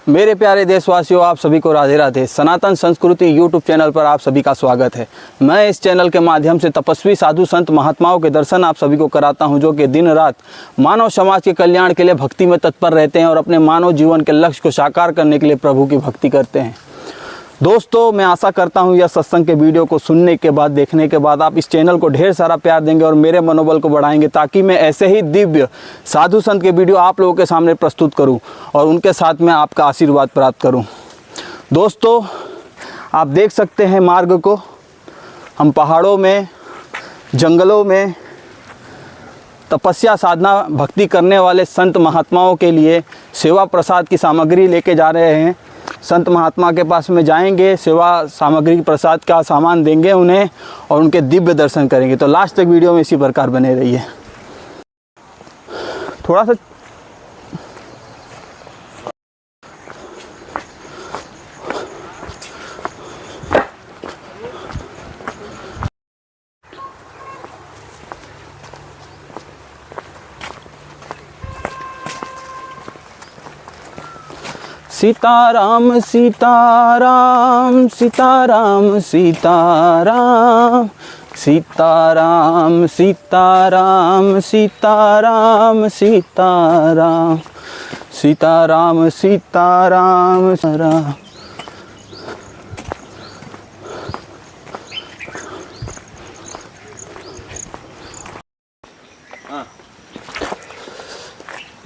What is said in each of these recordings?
मेरे प्यारे देशवासियों, आप सभी को राधे राधे। सनातन संस्कृति यूट्यूब चैनल पर आप सभी का स्वागत है। मैं इस चैनल के माध्यम से तपस्वी साधु संत महात्माओं के दर्शन आप सभी को कराता हूं, जो कि दिन रात मानव समाज के कल्याण के लिए भक्ति में तत्पर रहते हैं और अपने मानव जीवन के लक्ष्य को साकार करने के लिए प्रभु की भक्ति करते हैं। दोस्तों, मैं आशा करता हूं यह सत्संग के वीडियो को सुनने के बाद, देखने के बाद आप इस चैनल को ढेर सारा प्यार देंगे और मेरे मनोबल को बढ़ाएंगे, ताकि मैं ऐसे ही दिव्य साधु संत के वीडियो आप लोगों के सामने प्रस्तुत करूं और उनके साथ में आपका आशीर्वाद प्राप्त करूं। दोस्तों, आप देख सकते हैं मार्ग को। हम पहाड़ों में, जंगलों में तपस्या साधना भक्ति करने वाले संत महात्माओं के लिए सेवा प्रसाद की सामग्री लेके जा रहे हैं। संत महात्मा के पास में जाएंगे, सेवा सामग्री प्रसाद का सामान देंगे उन्हें और उनके दिव्य दर्शन करेंगे। तो लास्ट तक वीडियो में इसी प्रकार बने रहिए। थोड़ा सा सीताराम सीताराम सीताराम सीताराम सीताराम सीताराम सीताराम सीताराम सीताराम सीताराम सीताराम।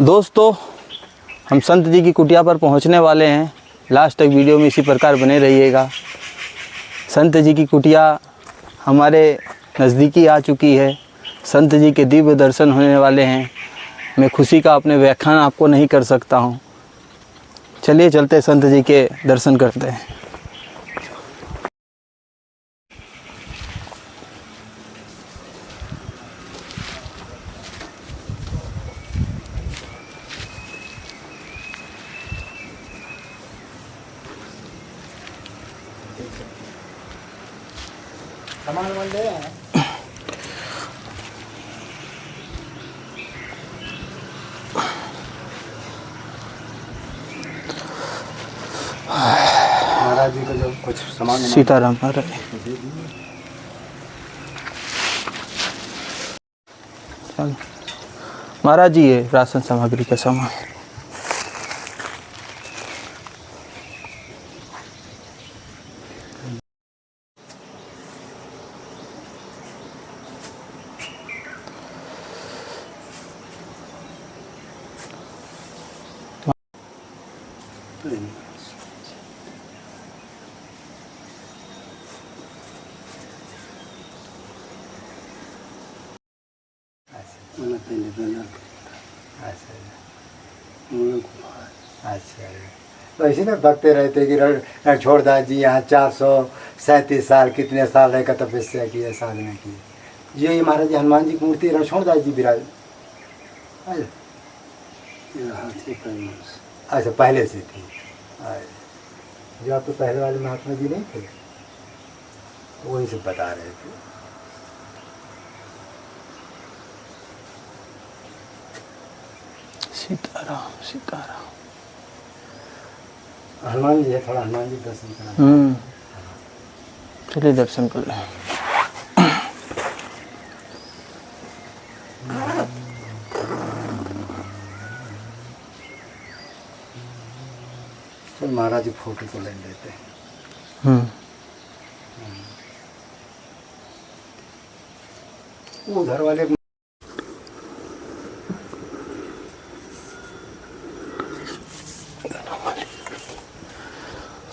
दोस्तों, हम संत जी की कुटिया पर पहुंचने वाले हैं। लास्ट तक वीडियो में इसी प्रकार बने रहिएगा। संत जी की कुटिया हमारे नज़दीकी आ चुकी है। संत जी के दिव्य दर्शन होने वाले हैं। मैं खुशी का अपने व्याख्यान आपको नहीं कर सकता हूं। चलिए चलते संत जी के दर्शन करते हैं। महाराज जी का जो कुछ सामान सीताराम महाराज। महाराज जी, ये राशन सामग्री का सामान। तो इसी में भगते रहते कि रणछोड़दास जी यहाँ 437 साल कितने साल रहकर तपस्या की है, साधना की। ये महाराज जी हनुमान जी की मूर्ति रणछोड़दास जी विराज। अच्छा, पहले से थी। जो आप तो पहले वाले महात्मा जी नहीं थे, वही सब बता रहे थे। सीताराम सीताराम। हनुमान जी है, थोड़ा हनुमान जी दर्शन करना। चलिए दर्शन कर लें। चल महाराज जी फोटो तो ले लेते हैं। उधर वाले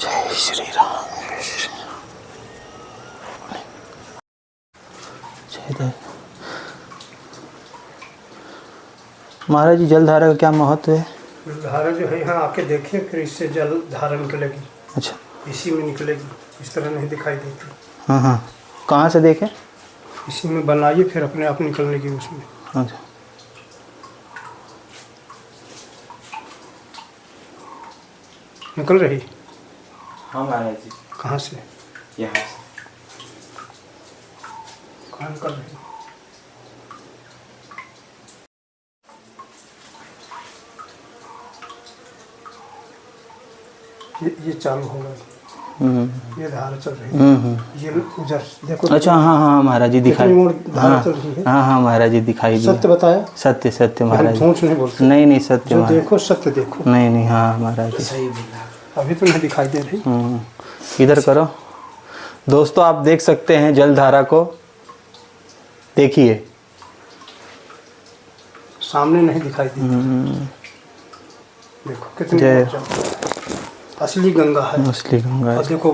जय श्री राम। जय। महाराज जी, जलधारा का क्या महत्व है? धारा जो है यहाँ आके देखिए, फिर इससे जल धारा निकलेगी। अच्छा, इसी में निकलेगी, इस तरह नहीं दिखाई देती। हाँ हाँ। कहाँ से देखें? इसी में बनाइए, फिर अपने आप निकलने की उसमें। अच्छा, निकल रही। हाँ महाराज जी। कहाँ से? यहाँ से। कहाँ निकल रही? ये चालू होगा, ये धारा चल रही है, ये उधर देखो। अच्छा, हाँ हाँ महाराज जी दिखाई, कितनी मोड़ धारा हाँ चल रही है। हाँ हाँ महाराज जी दिखाई दी। सत्य बताया, सत्य सत्य महाराज जी। झूठ नहीं बोलते, नहीं नहीं सत्य जो महाराज। देखो सत्य देखो। नहीं नहीं, हाँ महाराज जी। सही बोला, अभी तो नहीं दिखाई दे रही। इधर करो दोस्तों, आप देख सकते हैं जलधारा को, देखिए सामने नहीं दिखाई दी। देखो कितनी जय। असली गंगा है, असली गंगा और देखो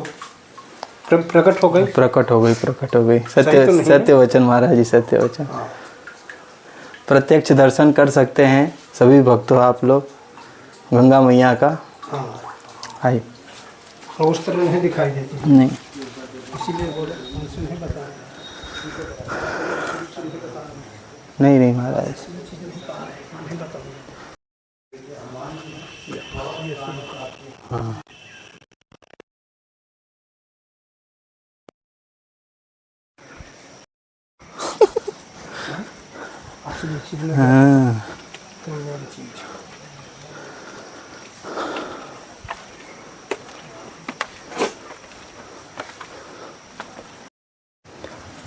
प्रकट हो गई, प्रकट हो गई, प्रकट हो गई। सही तो सत्य नहीं सत्य वचन महाराज जी, सत्य वचन। हाँ। प्रत्यक्ष दर्शन कर सकते हैं सभी भक्तों आप लोग गंगा मैया का। हाँ, आई और उस तरह नहीं दिखाई देती, नहीं, इसीलिए बोले उनसे नहीं बताया। नहीं नहीं महाराज। हाँ असली चीज नहीं, हाँ दुनियावी चीज।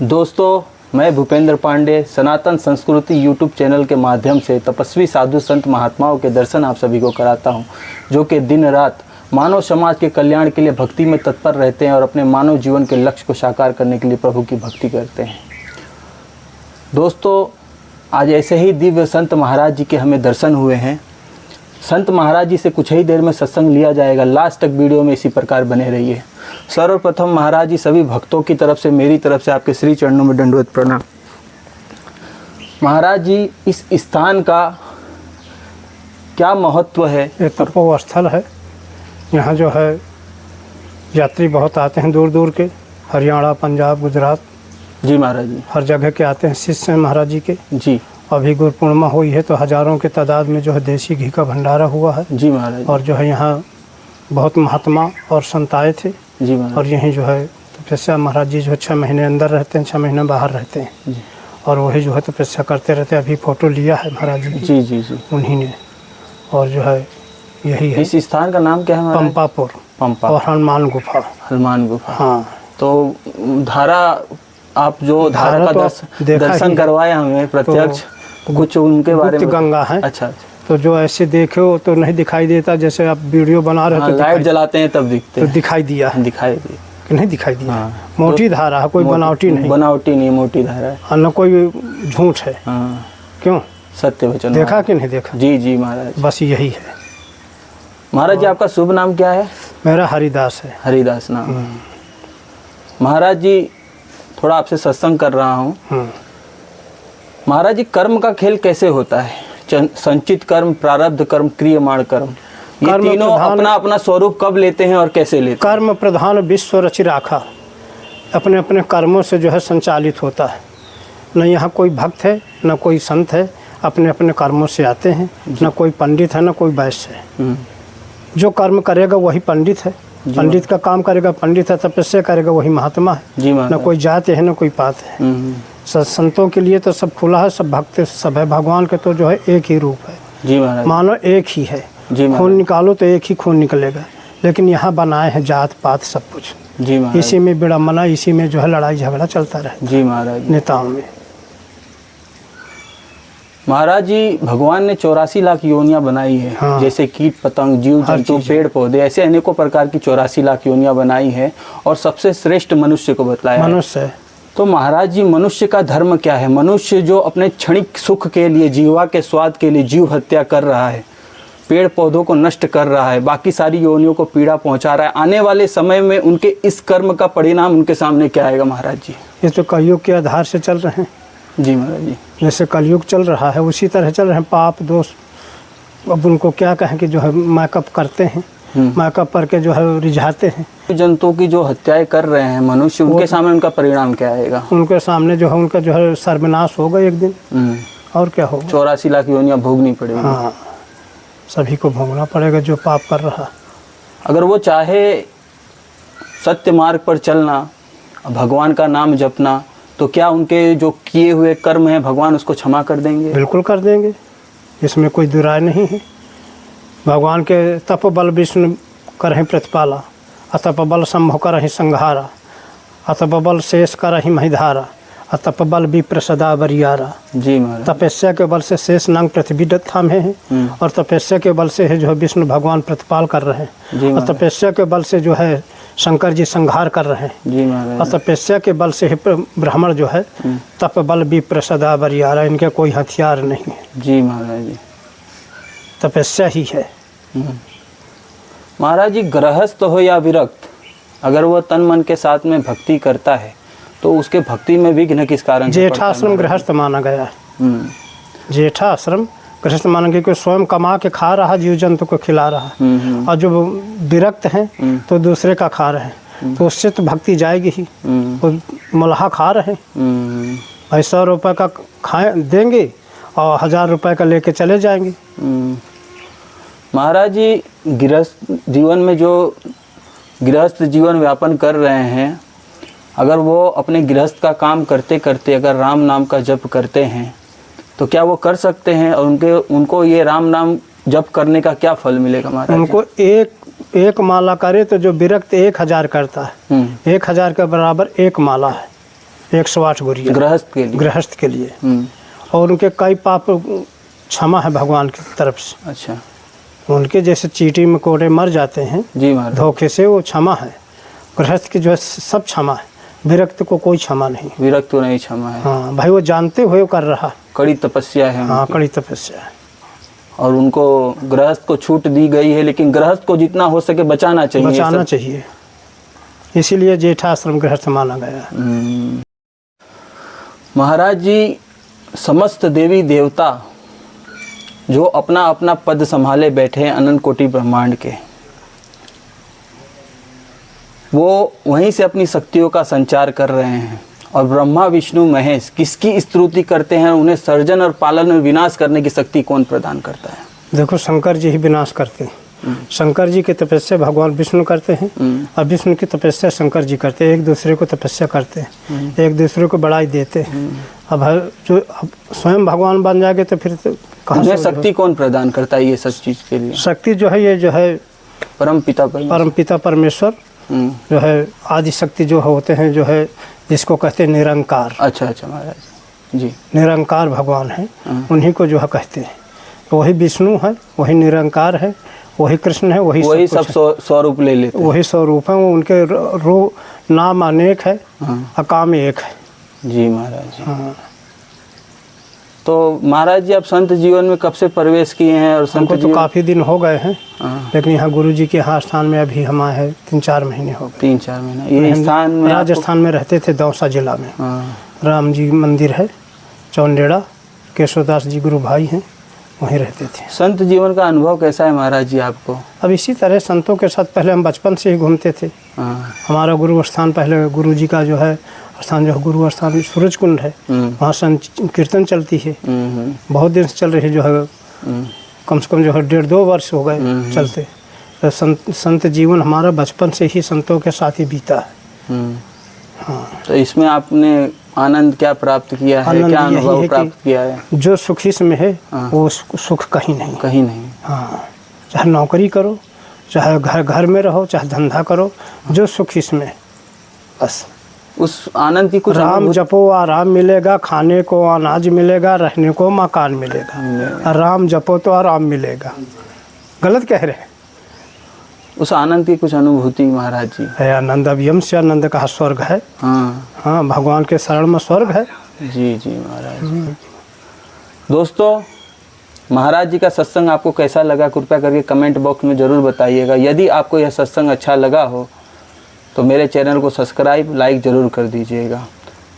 दोस्तों, मैं भूपेंद्र पांडे सनातन संस्कृति यूट्यूब चैनल के माध्यम से तपस्वी साधु संत महात्माओं के दर्शन आप सभी को कराता हूं, जो कि दिन रात मानव समाज के कल्याण के लिए भक्ति में तत्पर रहते हैं और अपने मानव जीवन के लक्ष्य को साकार करने के लिए प्रभु की भक्ति करते हैं। दोस्तों, आज ऐसे ही दिव्य संत महाराज जी के हमें दर्शन हुए हैं। संत महाराज जी से कुछ ही देर में सत्संग लिया जाएगा, लास्ट तक वीडियो में इसी प्रकार बने रहिए। सर्वप्रथम महाराज जी सभी भक्तों की तरफ से, मेरी तरफ से आपके श्री चरणों में दंडवत प्रणाम। महाराज जी, इस स्थान का क्या महत्व है? ये तपोस्थल है, यहाँ जो है यात्री बहुत आते हैं दूर दूर के, हरियाणा, पंजाब, गुजरात, जी महाराज जी, हर जगह के आते हैं शिष्य हैं महाराज जी के। जी अभी गुरु पूर्णिमा हुई है तो हजारों के तादाद में जो है देसी घी का भंडारा हुआ है, जी महाराज जी, और जो है यहाँ बहुत महात्मा और संत आए थे, जी महाराज और यहीं जो है तपस्या महाराज जी जो है 6 महीने अंदर रहते हैं, 6 महीने बाहर रहते हैं, जी, और वही जो है तपस्या करते रहते हैं। अभी फ़ोटो लिया है महाराज जी की, जी जी जी। उन्हीं ने, और जो है यही है इस स्थान का नाम क्या है महाराज? पंपापुर पंपा, और हनुमान गुफा। हनुमान गुफा। हाँ, तो धारा, आप जो धारा का तो आप देखा दर्शन ही है। करवाए हमें प्रत्यक्ष, कुछ उनके बारे गुप्त में। गंगा है। अच्छा, तो जो ऐसे देखे हो तो नहीं दिखाई देता, जैसे आप वीडियो बना रहे हाँ, हो तो लाइट जलाते हैं तब दिखते तो हैं, दिखाई दिया है दिखाई दी। कि नहीं दिखाई दिया। हाँ। मोटी धारा है, कोई बनावटी नहीं, बनावटी नहीं, मोटी धारा है। और न कोई झूठ है। हाँ, क्यों? सत्य वचन। देखा कि नहीं देखा? जी जी महाराज। बस यही है। महाराज जी, आपका शुभ नाम क्या है? मेरा हरिदास है। हरिदास नाम। महाराज जी, थोड़ा आपसे सत्संग कर रहा हूँ। महाराज जी, कर्म का खेल कैसे होता है? संचित कर्म, प्रारब्ध कर्म, क्रियमाण कर्म, ये कर्म तीनों प्रधान- अपना अपना स्वरूप कब लेते हैं और कैसे लेते हैं? कर्म प्रधान विश्व रचि राखा, अपने अपने कर्मों से जो है संचालित होता है। न यहाँ कोई भक्त है न कोई संत है, अपने अपने कर्मों से आते हैं। न कोई पंडित है न कोई वैश्य है। जो कर्म करेगा वही पंडित है, पंडित का काम करेगा पंडित है, तपस्या करेगा वही महात्मा है। जी न महाराज। कोई जात है न कोई पात है। संतों के लिए तो सब खुला है, सब भक्त सब है। भगवान के तो जो है एक ही रूप है, जी महाराज। मानो एक ही है। जी महाराज। खून निकालो तो एक ही खून निकलेगा, लेकिन यहाँ बनाए हैं जात पात सब कुछ। जी महाराज। इसी में विडम्बना, इसी में जो है लड़ाई झगड़ा चलता रहे जी महाराज। नेताओं में। महाराज जी, भगवान ने 84 लाख योनियां बनाई है। हाँ। जैसे कीट पतंग, जीव हर जंतु, चीज़। पेड़ पौधे, ऐसे अनेकों प्रकार की 84 लाख योनियां बनाई है, और सबसे श्रेष्ठ मनुष्य को बताया है। मनुष्य है। तो महाराज जी, मनुष्य का धर्म क्या है? मनुष्य जो अपने क्षणिक सुख के लिए, जीवा के स्वाद के लिए जीव हत्या कर रहा है, पेड़ पौधों को नष्ट कर रहा है, बाकी सारी योनियों को पीड़ा पहुंचा रहा है, आने वाले समय में उनके इस कर्म का परिणाम उनके सामने क्या आएगा महाराज जी? ये तो कलयुग के आधार से चल रहे हैं। जी महाराज जी। जैसे कलयुग चल रहा है उसी तरह चल रहे हैं। पाप दोष, अब उनको क्या कहें कि जो है मैकअप करते हैं, मैकअप करके जो है रिझाते हैं। जंतुओं की जो हत्याएं कर रहे हैं मनुष्य, उनके सामने उनका परिणाम क्या आएगा? उनके सामने जो है उनका जो है सर्वनाश होगा एक दिन, और क्या होगा। 84 लाख योनियां भोगनी पड़ेगी। हाँ, सभी को भोगना पड़ेगा जो पाप कर रहा। अगर वो चाहे सत्य मार्ग पर चलना, भगवान का नाम जपना, तो क्या उनके जो किए हुए कर्म हैं भगवान उसको क्षमा कर देंगे? बिल्कुल कर देंगे, इसमें कोई दुराय नहीं है। भगवान के तप बल विष्णु करहि प्रतिपाला, अतपबल संभव करहि संहारा, अतपबल शेष करहि महिधारा, अतपबल विप्र सदा बरियारा। जी महाराज। तपस्या के बल से शेष नाग पृथ्वी थामे हैं और तपस्या के बल से है जो है विष्णु भगवान प्रतिपाल कर रहे जी हैं, और महाराज। तपस्या के बल से जो है शंकर जी संहार कर रहे हैं, जी महाराज। और तपस्या के बल से ब्राह्मण जो है तप बल विप्र सदा बरियारा, इनके कोई हथियार नहीं है, जी महाराज जी। तपस्या ही है। महाराज जी, गृहस्थ हो या विरक्त, अगर वो तन मन के साथ में भक्ति करता है तो उसके भक्ति में विघ्न किस कारण से पड़ता है? जेठाश्रम गृहस्थ माना गया है। हम्म, जेठाश्रम गृहस्थ माना गया कि स्वयं कमा के खा रहा, जीव जंतु को खिला रहा, और जो विरक्त हैं तो दूसरे का खा रहे हैं, तो उससे तो भक्ति जाएगी ही। वो मल्हा खा रहे हैं, भाई 100 रुपये का खाए देंगे और 1000 रुपये का लेके चले जाएंगे। महाराज जी, गृहस्थ जीवन व्यापन कर रहे हैं, अगर वो अपने गृहस्थ का काम करते करते अगर राम नाम का जप करते हैं तो क्या वो कर सकते हैं, और उनको ये राम नाम जप करने का क्या फल मिलेगा महाराज जी? उनको एक माला करे तो जो विरक्त 1000 करता है, 1000 के बराबर एक माला है, 108 गुरिया गृहस्थ के लिए। और उनके कई पाप क्षमा है भगवान की तरफ से। अच्छा। उनके जैसे चींटी में कोड़े मर जाते हैं जी महाराज। धोखे से, वो क्षमा है। गृहस्थ की जो है सब क्षमा है, विरक्त को कोई क्षमा नहीं। विरक्त तो नहीं क्षमा है। हाँ भाई, वो जानते हुए कर रहा, कड़ी तपस्या है। हाँ कड़ी तपस्या है। और उनको गृहस्थ को छूट दी गई है, लेकिन गृहस्थ को जितना हो सके बचाना चाहिए। इसीलिए जेठाश्रम गृहस्थ माना गया है। महाराज जी, समस्त देवी देवता जो अपना अपना पद संभाले बैठे हैं अनंत कोटि ब्रह्मांड के, वो वहीं से अपनी शक्तियों का संचार कर रहे हैं, और ब्रह्मा विष्णु महेश किसकी स्तुति करते हैं? उन्हें सर्जन और पालन और विनाश करने की शक्ति कौन प्रदान करता है? देखो, शंकर जी ही विनाश करते हैं। शंकर जी की तपस्या भगवान विष्णु करते हैं, और विष्णु की तपस्या शंकर जी करते हैं। एक दूसरे को तपस्या करते हैं, एक दूसरे को बढ़ाई देते हैं। अब जो स्वयं भगवान बन जाएंगे तो फिर कहाँ से शक्ति कौन प्रदान करता है ये सब चीज़ के लिए? शक्ति जो है, ये जो है परम पिता परमेश्वर जो है, आदि शक्ति जो होते हैं, जो है जिसको कहते हैं निरंकार। अच्छा महाराज जी। निरंकार भगवान है, उन्हीं को जो है कहते हैं। तो वही विष्णु है, वही निरंकार है, वही कृष्ण है, वही सब स्वरूप ले लेते हैं। वही स्वरूप है। वो उनके नाम अनेक है, काम एक है। जी महाराज जी। हाँ। तो महाराज जी, आप संत जीवन में कब से प्रवेश किए हैं? और संत तो काफ़ी दिन हो गए हैं, लेकिन यहाँ गुरु जी के यहाँ स्थान में अभी हम आए हैं 3-4 महीने हो गए। 3-4 महीने। ये स्थान में राजस्थान में रहते थे, दौसा जिला में। राम जी मंदिर है चौंडेड़ा, केशवदास जी गुरु भाई हैं, वहीं रहते थे। संत जीवन का अनुभव कैसा है महाराज जी आपको? अब इसी तरह संतों के साथ पहले हम बचपन से ही घूमते थे। हमारा गुरु स्थान, पहले गुरु जी का जो है स्थान, जो गुरु स्थान सूरज कुंड है, वहाँ कीर्तन चलती है, बहुत दिन से चल रही है, जो है कम से कम जो है 1.5-2 वर्ष हो गए चलते। तो संत जीवन हमारा बचपन से ही संतों के साथ ही बीता है। हाँ। तो इसमें आपने आनंद क्या प्राप्त किया है, क्या अनुभव प्राप्त किया है? जो सुख इसमें है वो सुख कहीं नहीं। हाँ, चाहे नौकरी करो, चाहे घर में रहो, चाहे धंधा करो, जो सुख इसमें, बस उस आनंद की कुछ राम जपो आराम मिलेगा, खाने को अनाज मिलेगा, रहने को मकान मिलेगा। राम जपो तो आराम मिलेगा। गलत कह रहे हैं। उस आनंद की कुछ अनुभूति महाराज जी है। आनंद अभियम से आनंद का स्वर्ग है। हाँ, भगवान के शरण में स्वर्ग है। जी महाराज। दोस्तों, महाराज जी का सत्संग आपको कैसा लगा, कृपया करके कमेंट बॉक्स में ज़रूर बताइएगा। यदि आपको यह सत्संग अच्छा लगा हो तो मेरे चैनल को सब्सक्राइब, लाइक ज़रूर कर दीजिएगा।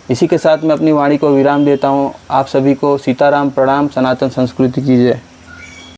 इसी के साथ मैं अपनी वाणी को विराम देता हूँ। आप सभी को सीताराम, प्रणाम, सनातन संस्कृति की जय।